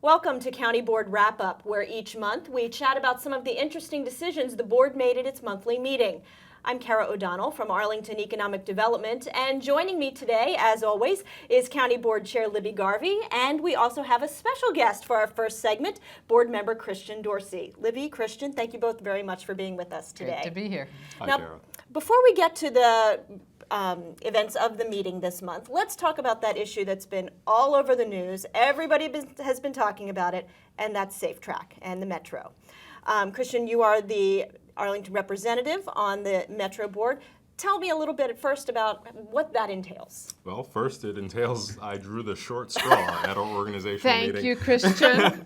Welcome to County Board Wrap-Up, where each month we chat about some of the interesting decisions the board made at its monthly meeting. I'm Kara O'Donnell from Arlington Economic Development, and joining me today, as always, is County Board Chair Libby Garvey, and we also have a special guest for our first segment, Board Member Christian Dorsey. Libby, Christian, thank you both very much for being with us today. Great to be here. Hi, now, Kara. Before we get to the events of the meeting this month, let's talk about that issue that's been all over the news. Everybody has been talking about it, and that's SafeTrack and the Metro. Christian, you are the Arlington representative on the Metro board. Tell me a little bit first about what that entails. Well, first it entails I drew the short straw at our organizational meeting. Thank you, Christian.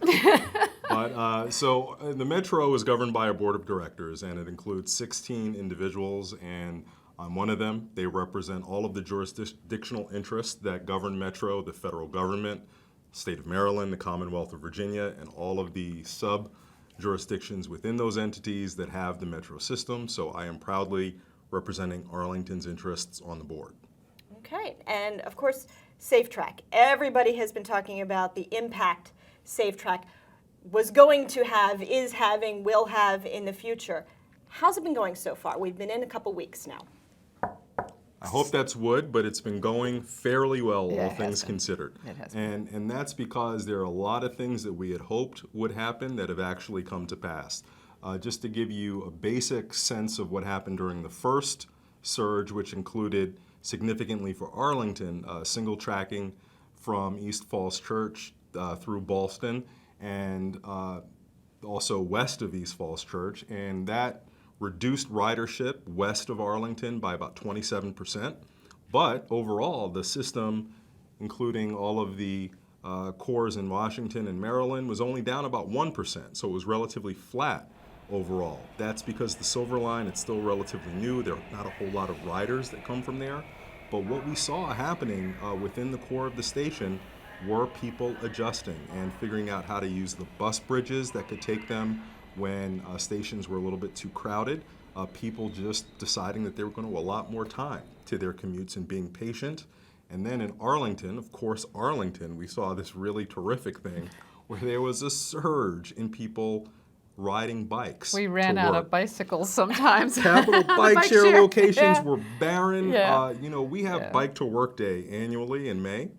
But so the Metro is governed by a board of directors, and it includes 16 individuals, and I'm one of them. They represent all of the jurisdictional interests that govern Metro, the federal government, state of Maryland, the Commonwealth of Virginia, and all of the sub-jurisdictions within those entities that have the Metro system. So I am proudly representing Arlington's interests on the board. Okay, and of course, SafeTrack. Everybody has been talking about the impact SafeTrack was going to have, is having, will have in the future. How's it been going so far? We've been in a couple weeks now. I hope that's wood, but it's been going fairly well, Yeah, all it things has been. considered. It has been. And that's because there are a lot of things that we had hoped would happen that have actually come to pass. Just to give you a basic sense of what happened during the first surge, which included significantly for Arlington, single tracking from East Falls Church through Ballston and also west of East Falls Church, and that reduced ridership west of Arlington by about 27%. But overall, the system, including all of the cores in Washington and Maryland, was only down about 1%. So it was relatively flat overall. That's because the Silver Line, it's still relatively new. There are not a whole lot of riders that come from there. But what we saw happening within the core of the station were people adjusting and figuring out how to use the bus bridges that could take them when stations were a little bit too crowded, people just deciding that they were going to allot more time to their commutes and being patient. And then in Arlington, of course, Arlington, we saw this really terrific thing where there was a surge in people riding bikes. We ran to out work. of bicycles sometimes. Capital bike share locations Yeah. were barren. Yeah. We have Yeah. Bike to Work Day annually in May,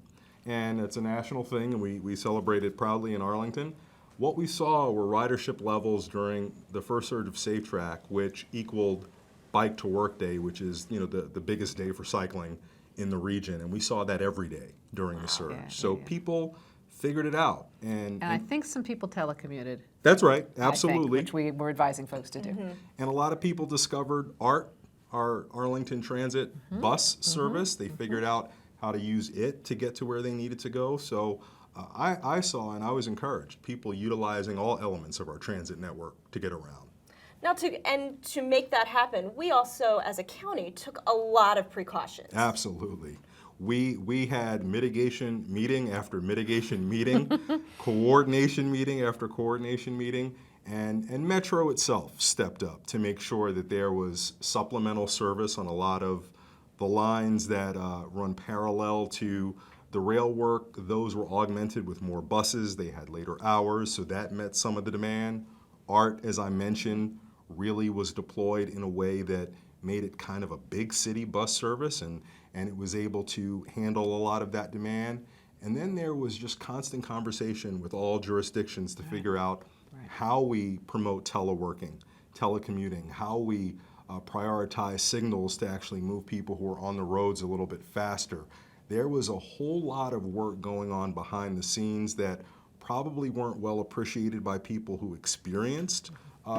and it's a national thing, and we celebrate it proudly in Arlington. What we saw were ridership levels during the first surge of SafeTrack, which equaled Bike to Work Day, which is the biggest day for cycling in the region, and we saw that every day during the surge. Yeah, so yeah. people figured it out, And I think some people telecommuted. that's right, I think, absolutely. which we were advising folks to do. And a lot of people discovered ART, our Arlington Transit bus service. They figured out how to use it to get to where they needed to go. So I saw, and I was encouraged, people utilizing all elements of our transit network to get around. Now, to make that happen, we also, as a county, took a lot of precautions. Absolutely. We had mitigation meeting after mitigation meeting, coordination meeting after coordination meeting, and Metro itself stepped up to make sure that there was supplemental service on a lot of the lines that run parallel to the rail work. Those were augmented with more buses. They had later hours, so that met some of the demand. ART, as I mentioned, really was deployed in a way that made it kind of a big city bus service, and it was able to handle a lot of that demand. And then there was just constant conversation with all jurisdictions to figure out how we promote teleworking, telecommuting, how we prioritize signals to actually move people who are on the roads a little bit faster. There was a whole lot of work going on behind the scenes that probably weren't well appreciated by people who experienced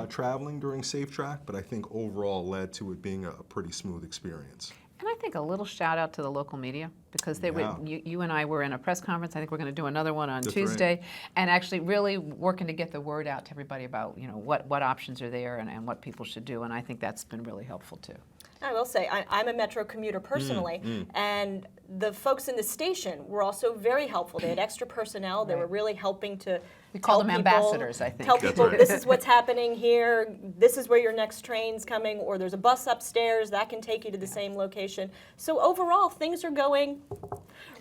traveling during SafeTrack, but I think overall led to it being a pretty smooth experience. And I think a little shout out to the local media, because they Yeah. you and I were in a press conference. I think we're going to do another one on That's Tuesday, and actually really working to get the word out to everybody about what options are there and what people should do. And I think that's been really helpful too. I will say, I'm a Metro commuter personally, and the folks in the station were also very helpful. They had extra personnel. They were really helping to We call tell them people- ambassadors, I think. Tell That's people right. this is what's happening here, this is where your next train's coming, or there's a bus upstairs that can take you to the same location. So overall, things are going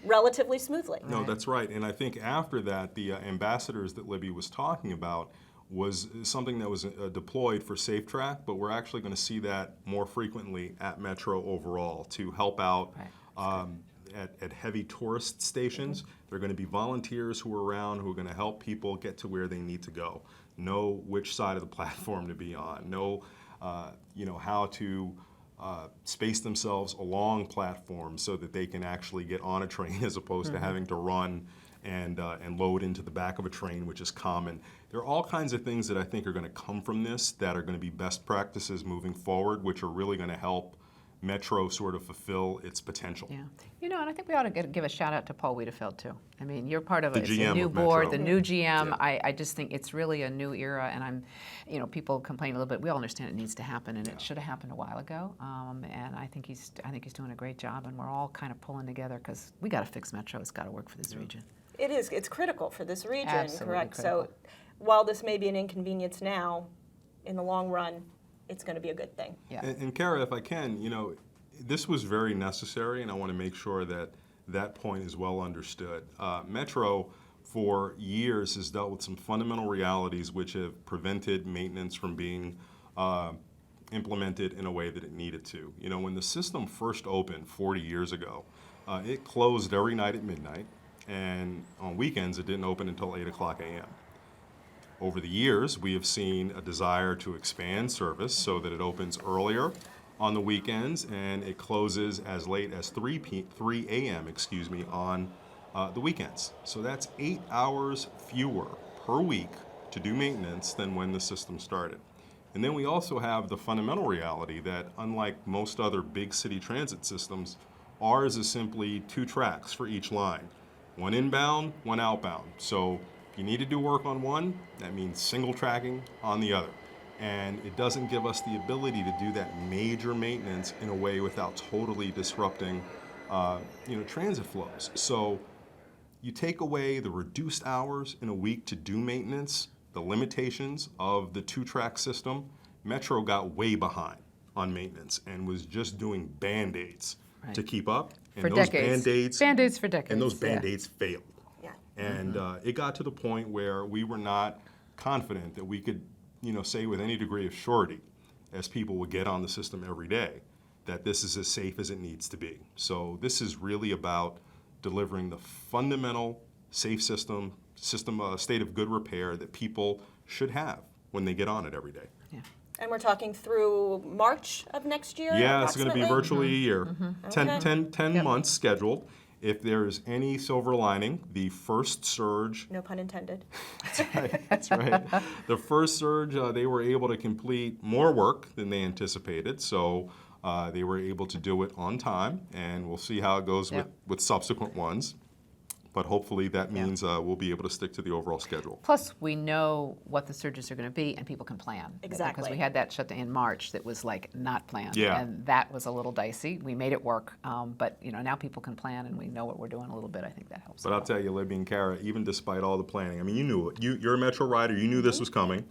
relatively smoothly. No, that's right. And I think after that, the ambassadors that Libby was talking about was something that was deployed for SafeTrack, but we're actually going to see that more frequently at Metro overall to help out at heavy tourist stations. There are going to be volunteers who are around who are going to help people get to where they need to go, know which side of the platform to be on, know how to space themselves along platforms so that they can actually get on a train as opposed to having to run and load into the back of a train, which is common. There are all kinds of things that I think are going to come from this that are going to be best practices moving forward, which are really going to help Metro sort of fulfill its potential. Yeah, and I think we ought to give a shout out to Paul Wiedefeld too. I mean, you're part of The it's GM a new of board, Metro. the new GM. Yeah. I just think it's really a new era, and people complain a little bit. We all understand it needs to happen, and it should have happened a while ago. And I think he's doing a great job, and we're all kind of pulling together because we got to fix Metro. It's got to work for this region. It is. It's critical for this region, Absolutely correct? critical. So while this may be an inconvenience now, in the long run, it's going to be a good thing. Yeah. And Kara, if I can, this was very necessary, and I want to make sure that that point is well understood. Metro, for years, has dealt with some fundamental realities which have prevented maintenance from being implemented in a way that it needed to. When the system first opened 40 years ago, it closed every night at midnight, and on weekends it didn't open until 8 o'clock a.m. Over the years, we have seen a desire to expand service so that it opens earlier on the weekends and it closes as late as 3 a.m. On the weekends. So that's 8 hours fewer per week to do maintenance than when the system started. And then we also have the fundamental reality that unlike most other big city transit systems, ours is simply 2 tracks for each line. One inbound, one outbound. So if you need to do work on one, that means single tracking on the other. And it doesn't give us the ability to do that major maintenance in a way without totally disrupting transit flows. So you take away the reduced hours in a week to do maintenance, the limitations of the 2-track system. Metro got way behind on maintenance and was just doing Band-Aids to keep up. And For those decades. Band-Aids for decades. And those Band-Aids failed. Yeah. And it got to the point where we were not confident that we could say with any degree of surety, as people would get on the system every day, that this is as safe as it needs to be. So this is really about delivering the fundamental safe system state of good repair that people should have when they get on it every day. Yeah. And we're talking through March of next year? Yeah, it's going to be virtually a year. Okay. 10 months scheduled. If there's any silver lining, the first surge. No pun intended. That's right. The first surge, they were able to complete more work than they anticipated, so they were able to do it on time, and we'll see how it goes with subsequent ones. But hopefully that means we'll be able to stick to the overall schedule. Plus, we know what the surges are going to be, and people can plan. Exactly. Because we had that shutdown in March that was like not planned, Yeah. and that was a little dicey. We made it work, but now people can plan, and we know what we're doing a little bit. I think that helps. But I'll tell you, Libby and Kara, even despite all the planning, I mean, you knew it. You're a Metro rider. You knew this was coming.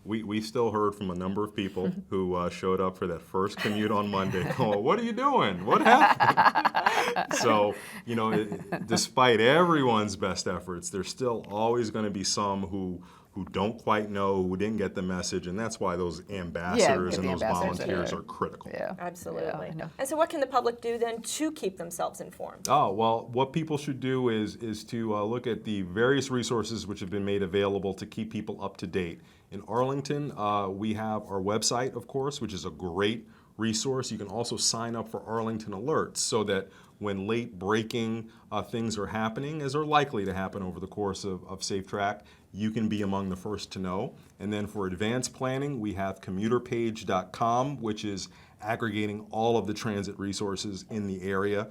We still heard from a number of people who showed up for that first commute on Monday going, what are you doing? What happened? So, despite everyone's best efforts, there's still always going to be some who don't quite know, who didn't get the message, and that's why those ambassadors and those volunteers are critical. Yeah. Absolutely. Yeah, I know. And so what can the public do then to keep themselves informed? Oh, well, what people should do is to look at the various resources which have been made available to keep people up to date. In Arlington, we have our website, of course, which is a great resource. You can also sign up for Arlington Alerts so that when late breaking things are happening, as are likely to happen over the course of SafeTrack, you can be among the first to know. And then for advanced planning, we have commuterpage.com, which is aggregating all of the transit resources in the area,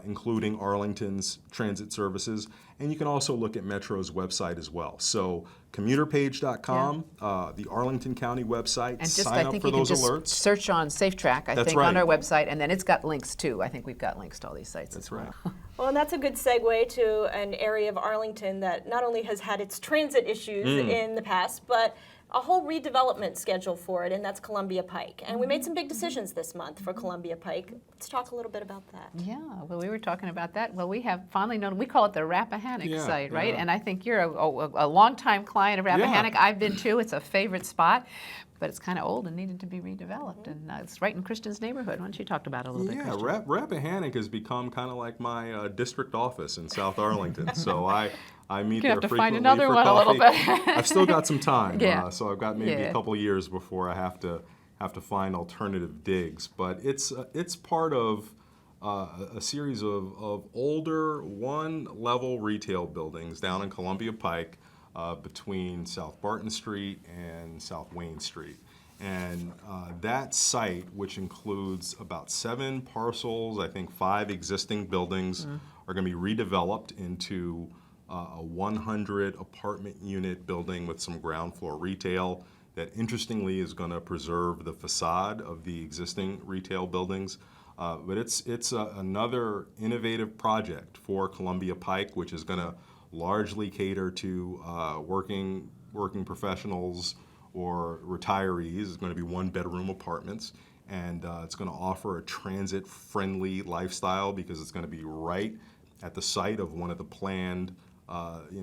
including Arlington's transit services. And you can also look at Metro's website as well. So commuterpage.com, the Arlington County website, And just, sign I up think for you can those just alerts. search on SafeTrack, I That's think, on right. our website, and then it's got links too. I think we've got links to all these sites That's as well. right. Well, and that's a good segue to an area of Arlington that not only has had its transit issues in the past, but a whole redevelopment schedule for it, and that's Columbia Pike. And we made some big decisions this month for Columbia Pike. Let's talk a little bit about that. Yeah, well, we were talking about that. Well, we have finally known, we call it the Rappahannock Yeah, site, right? yeah. And I think you're a longtime client of Rappahannock. I've been too. It's a favorite spot, but it's kind of old and needed to be redeveloped. And it's right in Christian's neighborhood. Why don't you talk about it a little bit, Yeah, Christian? Rappahannock has become kind of like my district office in South Arlington. So I meet You're there gonna have to frequently find another for one coffee. a little bit. I've still got some time, Yeah. so I've got maybe Yeah. a couple of years before I have to find alternative digs. But it's part of a series of older one-level retail buildings down in Columbia Pike between South Barton Street and South Wayne Street. And that site, which includes about 7 parcels, I think 5 existing buildings, are going to be redeveloped into a 100 apartment unit building with some ground floor retail that interestingly is going to preserve the facade of the existing retail buildings. But it's another innovative project for Columbia Pike, which is going to largely cater to working professionals or retirees. It's going to be 1-bedroom apartments, and it's going to offer a transit-friendly lifestyle because it's going to be right at the site of one of the planned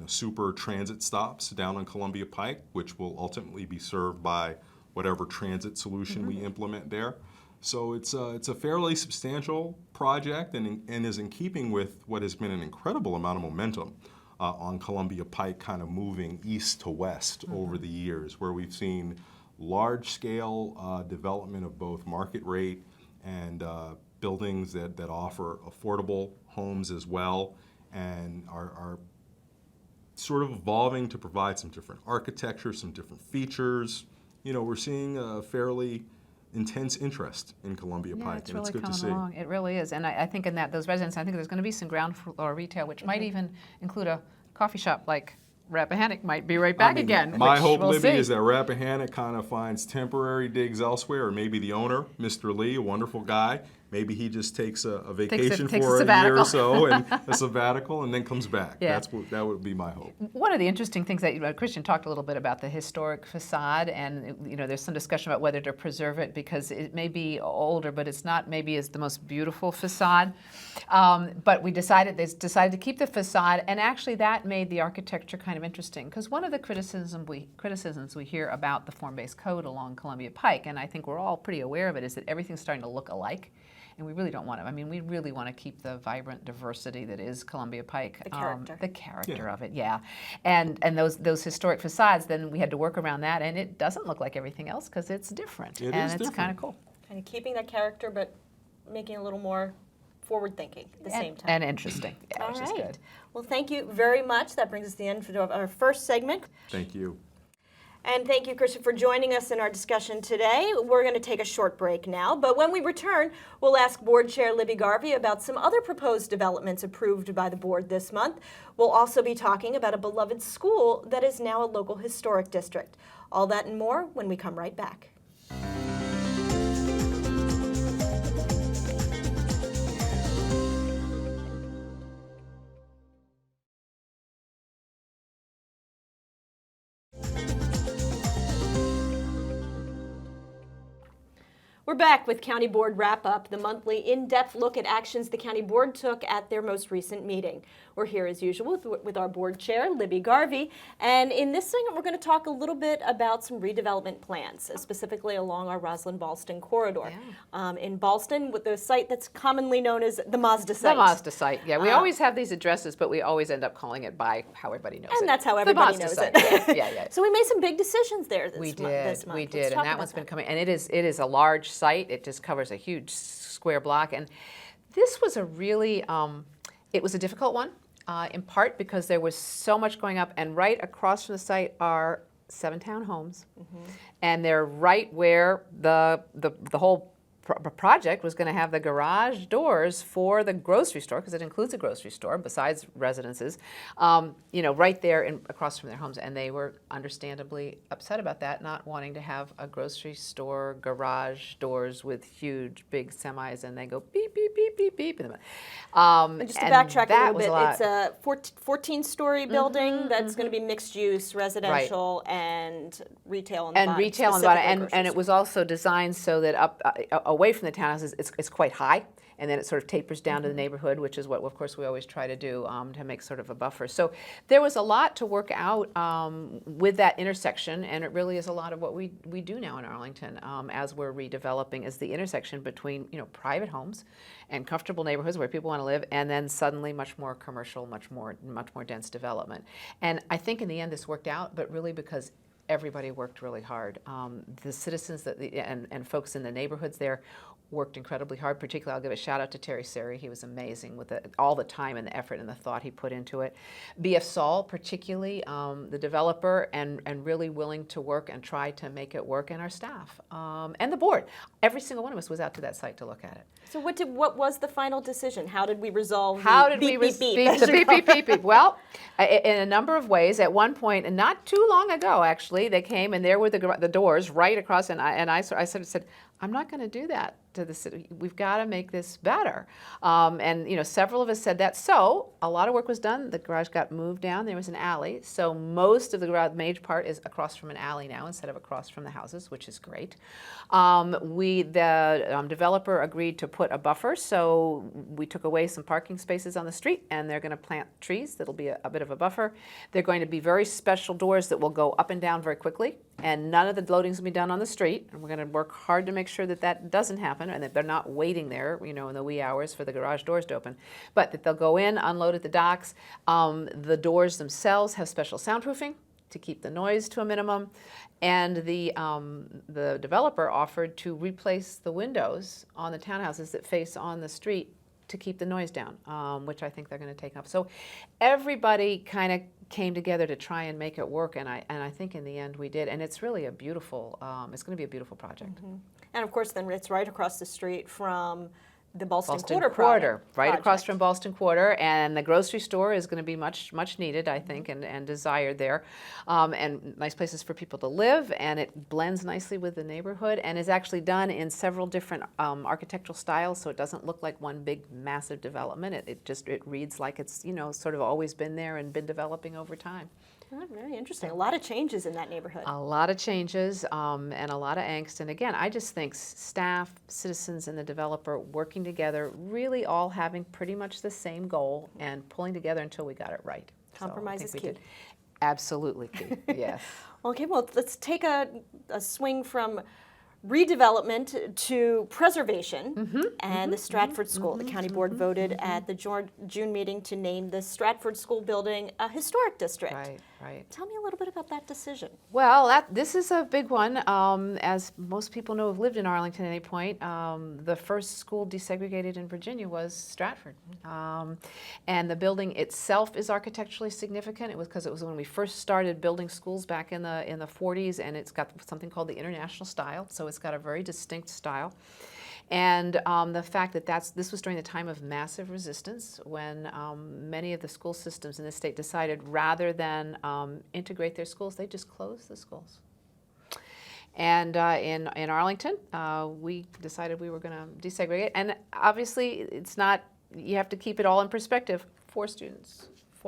super transit stops down on Columbia Pike, which will ultimately be served by whatever transit solution we implement there. So it's a fairly substantial project and is in keeping with what has been an incredible amount of momentum on Columbia Pike, kind of moving east to west over the years, where we've seen large-scale development of both market rate and buildings that offer affordable homes as well, and are sort of evolving to provide some different architecture, some different features. We're seeing a fairly intense interest in Columbia Pike, it's and it's really good to coming see. along. It really is. And I think in those residents, I think there's going to be some ground floor retail, which might even include a coffee shop like Rappahannock might be right back again. My which hope, we'll Libby, see. is that Rappahannock kind of finds temporary digs elsewhere, or maybe the owner, Mr. Lee, a wonderful guy, maybe he just takes a vacation takes a for a year sabbatical. or so, and a sabbatical, and then comes back. Yeah. That would be my hope. One of the interesting things that Christian talked a little bit about the historic facade, and there's some discussion about whether to preserve it because it may be older, but it's not maybe as the most beautiful facade. But they decided to keep the facade, and actually that made the architecture kind of interesting because one of the criticisms we hear about the form-based code along Columbia Pike, and I think we're all pretty aware of it, is that everything's starting to look alike. And we really don't want to. I mean, we really want to keep the vibrant diversity that is Columbia Pike. The character. Of it, yeah. And those historic facades, then we had to work around that, and it doesn't look like everything else because it's different. It and is it's different. kind of cool. Kind of keeping that character, but making it a little more forward-thinking at the same time. And interesting, yeah, All which is right. good. Well, thank you very much. That brings us to the end of our first segment. Thank you. And thank you, Christian, for joining us in our discussion today. We're going to take a short break now, but when we return, we'll ask Board Chair Libby Garvey about some other proposed developments approved by the board this month. We'll also be talking about a beloved school that is now a local historic district. All that and more when we come right back. We're back with County Board Wrap-Up, the monthly in-depth look at actions the County Board took at their most recent meeting. We're here as usual with our Board Chair, Libby Garvey, and in this segment we're going to talk a little bit about some redevelopment plans, specifically along our Roslyn-Ballston corridor. Yeah. In Ballston, with the site that's commonly known as the Mazda site. The Mazda site, yeah. We always have these addresses, but we always end up calling it by how everybody knows it. And that's how The everybody Mazda knows site. it. Yeah. So we made some big decisions there this month. We Let's did, talk and that about one's been coming, and it is a large site. It just covers a huge square block, and this was a really, it was a difficult one, in part because there was so much going up, and right across from the site are 7 townhomes, and they're right where the whole project was going to have the garage doors for the grocery store, because it includes a grocery store besides residences, right there across from their homes. And they were understandably upset about that, not wanting to have a grocery store garage doors with huge, big semis, and they go beep, beep, beep, beep, beep. And just to backtrack a little bit, it's a 14-story building that's going to be mixed use, residential, and retail on the bottom. Retail on the bottom, and it was also designed so that up away from the townhouses, it's quite high, and then it sort of tapers down to the neighborhood, which is what, of course, we always try to do to make sort of a buffer. So there was a lot to work out with that intersection, and it really is a lot of what we do now in Arlington as we're redeveloping, is the intersection between private homes and comfortable neighborhoods where people want to live, and then suddenly much more commercial, much more dense development. And I think in the end this worked out, but really because everybody worked really hard. The citizens and folks in the neighborhoods there worked incredibly hard. Particularly, I'll give a shout out to Terry Seri. He was amazing with all the time and the effort and the thought he put into it. B.F. Saul, particularly, the developer, and really willing to work and try to make it work, and our staff and the board. Every single one of us was out to that site to look at it. So what was the final decision? How did we resolve the beep, beep, beep, beep? Well, in a number of ways. At one point, and not too long ago, actually, they came, and there were the doors right across, and I sort of said, I'm not going to do that to the city. We've got to make this better. And several of us said that. So a lot of work was done. The garage got moved down. There was an alley. So most of the garage, major part, is across from an alley now instead of across from the houses, which is great. The developer agreed to put a buffer. So we took away some parking spaces on the street, and they're going to plant trees. That'll be a bit of a buffer. They're going to be very special doors that will go up and down very quickly. And none of the loadings will be done on the street. And we're going to work hard to make sure that doesn't happen, and that they're not waiting there, in the wee hours for the garage doors to open. But that they'll go in, unload at the docks. The doors themselves have special soundproofing to keep the noise to a minimum. And the developer offered to replace the windows on the townhouses that face on the street to keep the noise down, which I think they're going to take up. So everybody kind of came together to try and make it work, and I think in the end we did. And it's really a beautiful, it's going to be a beautiful project. Mm-hmm. And of course, then it's right across the street from the Ballston Quarter, right across from Ballston Quarter, and the grocery store is going to be much needed, I think, and desired there, and nice places for people to live, and it blends nicely with the neighborhood, and is actually done in several different architectural styles, so it doesn't look like one big massive development. It reads like it's sort of always been there and been developing over time. Oh, very interesting. A lot of changes in that neighborhood. A lot of changes and a lot of angst. And again, I just think staff, citizens, and the developer working together, really all having pretty much the same goal and pulling together until we got it right. Compromise is key. Absolutely key, yes. Okay, well, let's take a swing from redevelopment to preservation, and the Stratford School. The county board voted at the June meeting to name the Stratford School building a historic district. Right. Tell me a little bit about that decision. Well, this is a big one. As most people know who've lived in Arlington at any point, the first school desegregated in Virginia was Stratford. And the building itself is architecturally significant. It was because it was when we first started building schools back in the 40s, and it's got something called the International Style. So it's got a very distinct style. And the fact that this was during the time of massive resistance, when many of the school systems in the state decided rather than integrate their schools, they just closed the schools. And in Arlington, we decided we were going to desegregate. And obviously, it's not, you have to keep it all in perspective. 4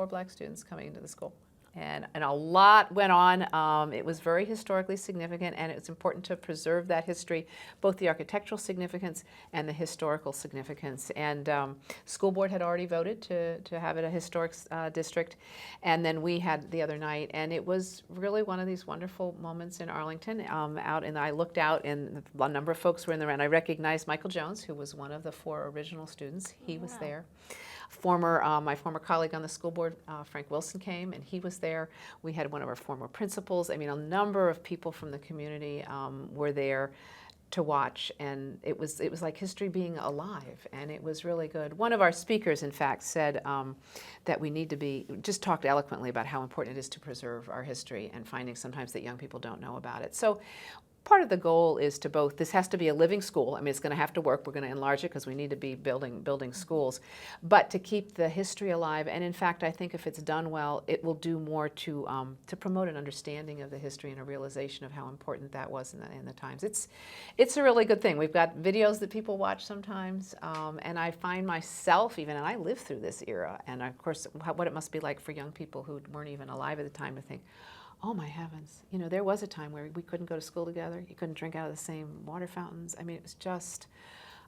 black students coming into the school. And a lot went on. It was very historically significant, and it's important to preserve that history, both the architectural significance and the historical significance. And school board had already voted to have it a historic district, and then we had the other night, and it was really one of these wonderful moments in Arlington. And I looked out, and a number of folks were in the room. I recognized Michael Jones, who was one of the 4 original students. He was there. My former colleague on the school board, Frank Wilson, came, and he was there. We had one of our former principals. I mean, a number of people from the community were there to watch, and it was like history being alive, and it was really good. One of our speakers, in fact, said that we need to just talked eloquently about how important it is to preserve our history, and finding sometimes that young people don't know about it. So part of the goal is to both, this has to be a living school. I mean, it's going to have to work. We're going to enlarge it because we need to be building schools, but to keep the history alive. And in fact, I think if it's done well, it will do more to promote an understanding of the history and a realization of how important that was in the times. It's a really good thing. We've got videos that people watch sometimes, and I find myself even, and I lived through this era, and of course, what it must be like for young people who weren't even alive at the time to think, oh my heavens, you know, there was a time where we couldn't go to school together. You couldn't drink out of the same water fountains. I mean, it was just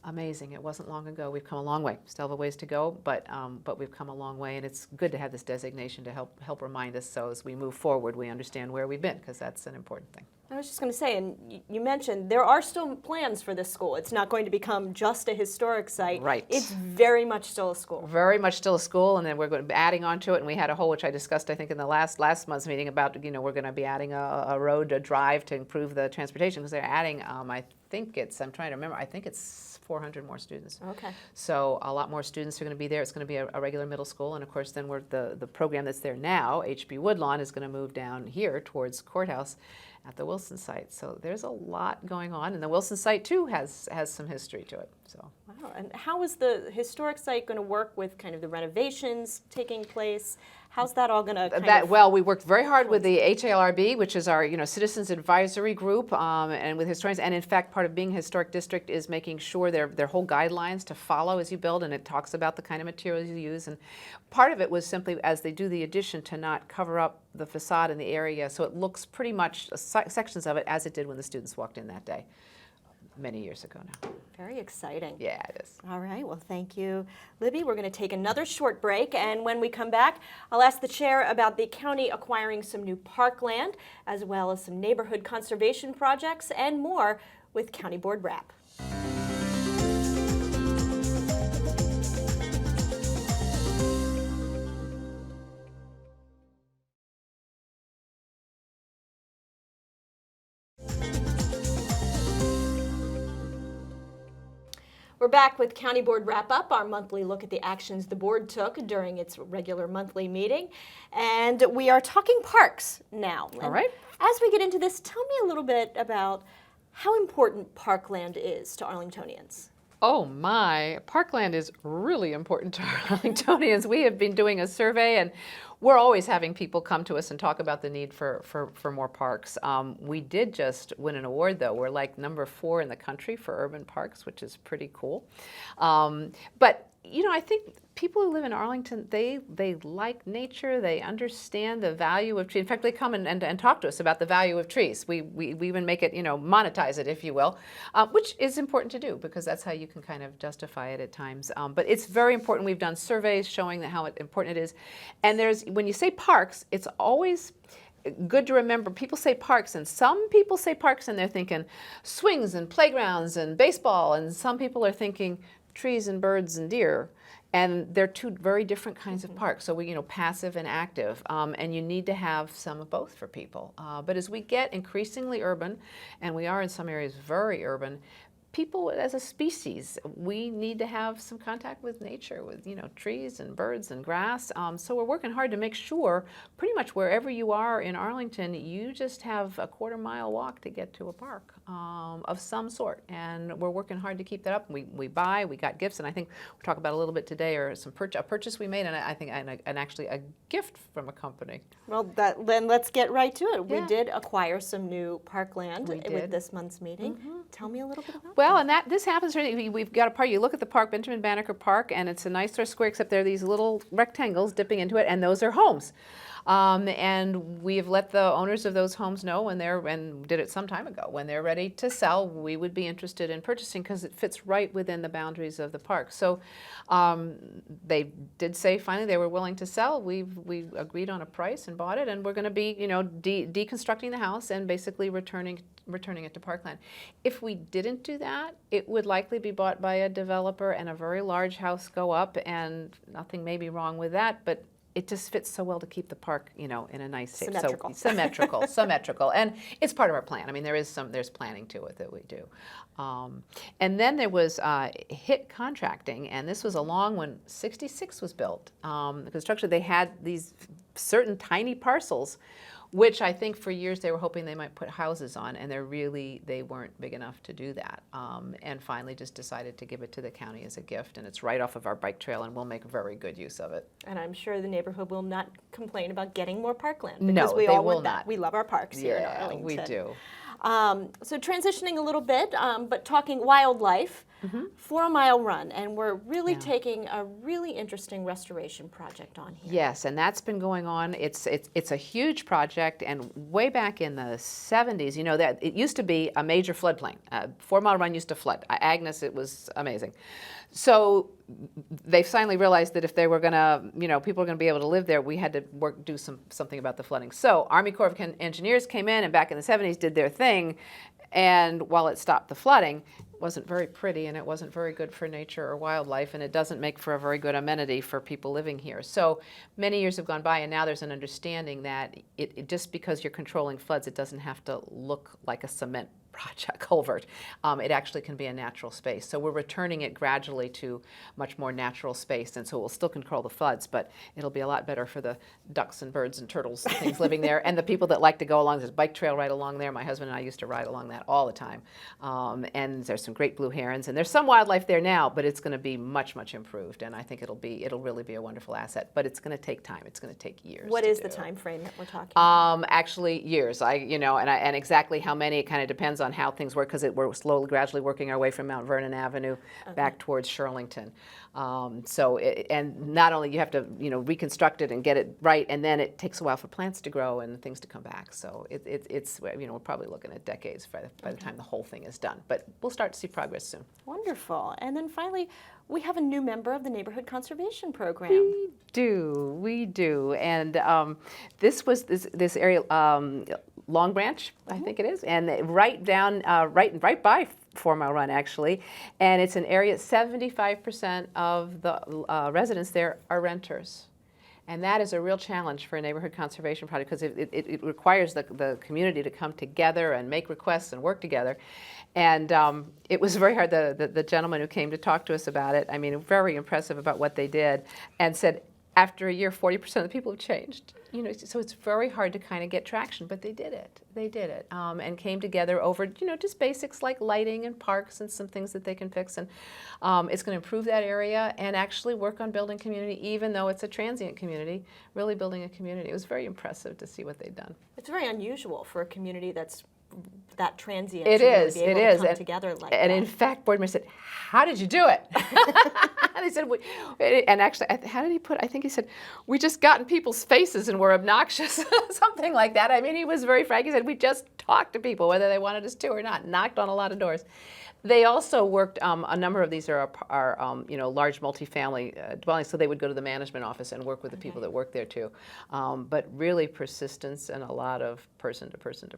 amazing. It wasn't long ago. We've come a long way. Still have a ways to go, but we've come a long way, and it's good to have this designation to help remind us, so as we move forward, we understand where we've been, because that's an important thing. I was just going to say, and you mentioned there are still plans for this school. It's not going to become just a historic site. Right. It's very much still a school. Very much still a school, and then we're going to be adding on to it. And we had a whole, which I discussed, I think, in the last month's meeting about, you know, we're going to be adding a road, a drive to improve the transportation, because they're adding, I think I'm trying to remember, I think it's 400 more students. Okay. So a lot more students are going to be there. It's going to be a regular middle school, and of course then the program that's there now, HB Woodlawn, is going to move down here towards Courthouse at the Wilson site. So there's a lot going on, and the Wilson site too has some history to it. So. Wow. And how is the historic site going to work with kind of the renovations taking place? How's that all going to Well, we worked very hard with the HALRB, which is our Citizens Advisory Group, and with historians. And in fact, part of being a historic district is making sure their whole guidelines to follow as you build, and it talks about the kind of materials you use. And part of it was simply, as they do the addition, to not cover up the facade in the area, so it looks pretty much sections of it as it did when the students walked in that day, many years ago now. Very exciting. Yeah, it is. All right, well, thank you, Libby. We're going to take another short break, and when we come back, I'll ask the chair about the county acquiring some new parkland, as well as some neighborhood conservation projects, and more with County Board Wrap. We're back with County Board Wrap-Up, our monthly look at the actions the board took during its regular monthly meeting. And we are talking parks now. All right. As we get into this, tell me a little bit about how important parkland is to Arlingtonians. Oh my, parkland is really important to Arlingtonians. We have been doing a survey, and we're always having people come to us and talk about the need for more parks. We did just win an award, though. We're like number 4 in the country for urban parks, which is pretty cool. But I think people who live in Arlington, they like nature. They understand the value of trees. In fact, they come and talk to us about the value of trees. We even make it, monetize it, if you will, which is important to do, because that's how you can kind of justify it at times. But it's very important. We've done surveys showing how important it is. And when you say parks, it's always good to remember, people say parks, and some people say parks and they're thinking swings and playgrounds and baseball, and some people are thinking trees and birds and deer. And they're two very different kinds of parks. So we, passive and active, and you need to have some of both for people. But as we get increasingly urban, and we are in some areas very urban, people as a species, we need to have some contact with nature, with trees and birds and grass. So we're working hard to make sure pretty much wherever you are in Arlington, you just have a quarter-mile walk to get to a park of some sort. And we're working hard to keep that up. We got gifts, and I think we'll talk about a little bit today, or a purchase we made, and I think and actually a gift from a company. Well, then let's get right to it. Yeah. We did acquire some new parkland We did. with this month's meeting. Tell me a little bit about Well, and this happens. We've got a park. You look at the park, Benjamin Banneker Park, and it's a nice sort of square, except there are these little rectangles dipping into it, and those are homes. And we've let the owners of those homes know and did it some time ago, when they're ready to sell, we would be interested in purchasing, because it fits right within the boundaries of the park. So they did say finally they were willing to sell. We agreed on a price and bought it, and we're going to be deconstructing the house and basically returning it to parkland. If we didn't do that, it would likely be bought by a developer and a very large house go up, and nothing may be wrong with that, but it just fits so well to keep the park, in a nice shape. Symmetrical. So, symmetrical, and it's part of our plan. I mean, there's planning to it that we do. And then there was HIT contracting, and this was along when 66 was built. The construction, they had these certain tiny parcels which I think for years they were hoping they might put houses on, and they weren't big enough to do that. And finally just decided to give it to the county as a gift, and it's right off of our bike trail, and we'll make very good use of it. And I'm sure the neighborhood will not complain about getting more parkland, No, because we they all will want that. not. We love our parks here in Yeah, Arlington. we do. So transitioning a little bit, but talking wildlife, 4 Mile Run, and we're really taking a really interesting restoration project on here. Yes, and that's been going on. It's a huge project, and way back in the 70s, you know, that it used to be a major floodplain. 4 Mile Run used to flood. Agnes, it was amazing. So they finally realized that if they were going to, you know, people were going to be able to live there, we had to do something about the flooding. So Army Corps of Engineers came in and back in the 70s did their thing, and while it stopped the flooding, it wasn't very pretty, and it wasn't very good for nature or wildlife, and it doesn't make for a very good amenity for people living here. So many years have gone by, and now there's an understanding that just because you're controlling floods, it doesn't have to look like a cement project culvert. It actually can be a natural space. So we're returning it gradually to much more natural space, and so we'll still control the floods, but it'll be a lot better for the ducks and birds and turtles and things living there, and the people that like to go along. There's a bike trail right along there. My husband and I used to ride along that all the time. And there's some great blue herons, and there's some wildlife there now, but it's going to be much, much improved, and I think it'll really be a wonderful asset, but it's going to take time. It's going to take years. What to is do. the time frame that we're talking about? Actually, years. And exactly how many, it kind of depends on how things work, because we're slowly, gradually working our way from Mount Vernon Avenue back towards Shirlington. And not only you have to, reconstruct it and get it right, and then it takes a while for plants to grow and things to come back. So it's we're probably looking at decades by the time the whole thing is done. But we'll start to see progress soon. Wonderful. And then finally, we have a new member of the Neighborhood Conservation Program. We do. And this area, Long Branch, I think it is, and right down, right by 4 Mile Run, actually. And it's an area, 75% of the residents there are renters. And that is a real challenge for a neighborhood conservation project, because it requires the community to come together and make requests and work together. And it was very hard. The gentleman who came to talk to us about it, I mean, very impressive about what they did, and said, after a year, 40% of the people have changed. So it's very hard to kind of get traction, but they did it. And came together over, just basics like lighting and parks and some things that they can fix. And it's going to improve that area and actually work on building community, even though it's a transient community, really building a community. It was very impressive to see what they'd done. It's very unusual for a community that's that transient it to really is, be able to come together like that. And in fact, board members said, "How did you do it?" They said, and actually, how did he put? I think he said, "We just got in people's faces and were obnoxious," something like that. I mean, he was very frank. He said, "We just talked to people whether they wanted us to or not, knocked on a lot of doors." They also worked, a number of these are large multifamily dwellings, so they would go to the management office and work with the people that work there too. But really persistence and a lot of person-to-person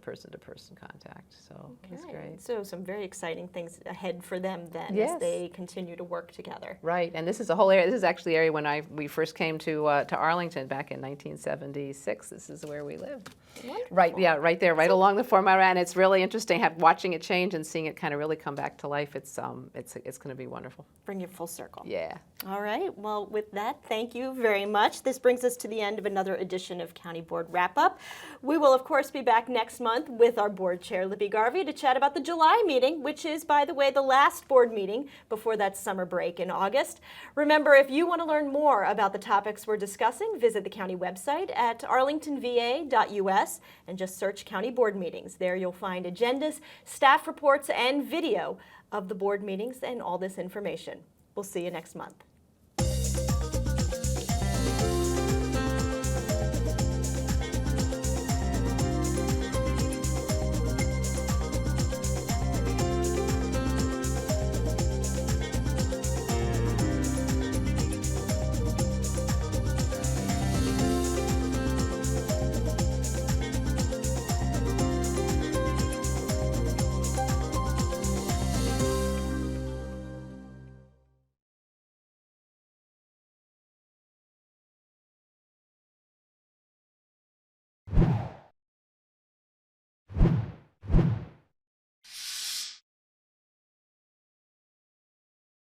contact, so it's great. So some very exciting things ahead for them then Yes. as they continue to work together. Right, and this is a whole area, this is actually the area when we first came to Arlington back in 1976, this is where we lived. Wonderful. Right, yeah, right there, right along the 4 Mile Run, and it's really interesting watching it change and seeing it kind of really come back to life. It's going to be wonderful. Bring you full circle. Yeah. All right. Well, with that, thank you very much. This brings us to the end of another edition of County Board Wrap-Up. We will, of course, be back next month with our Board Chair, Libby Garvey, to chat about the July meeting, which is, by the way, the last board meeting before that summer break in August. Remember, if you want to learn more about the topics we're discussing, visit the county website at arlingtonva.us and just search County Board Meetings. There you'll find agendas, staff reports, and video of the board meetings and all this information. We'll see you next month.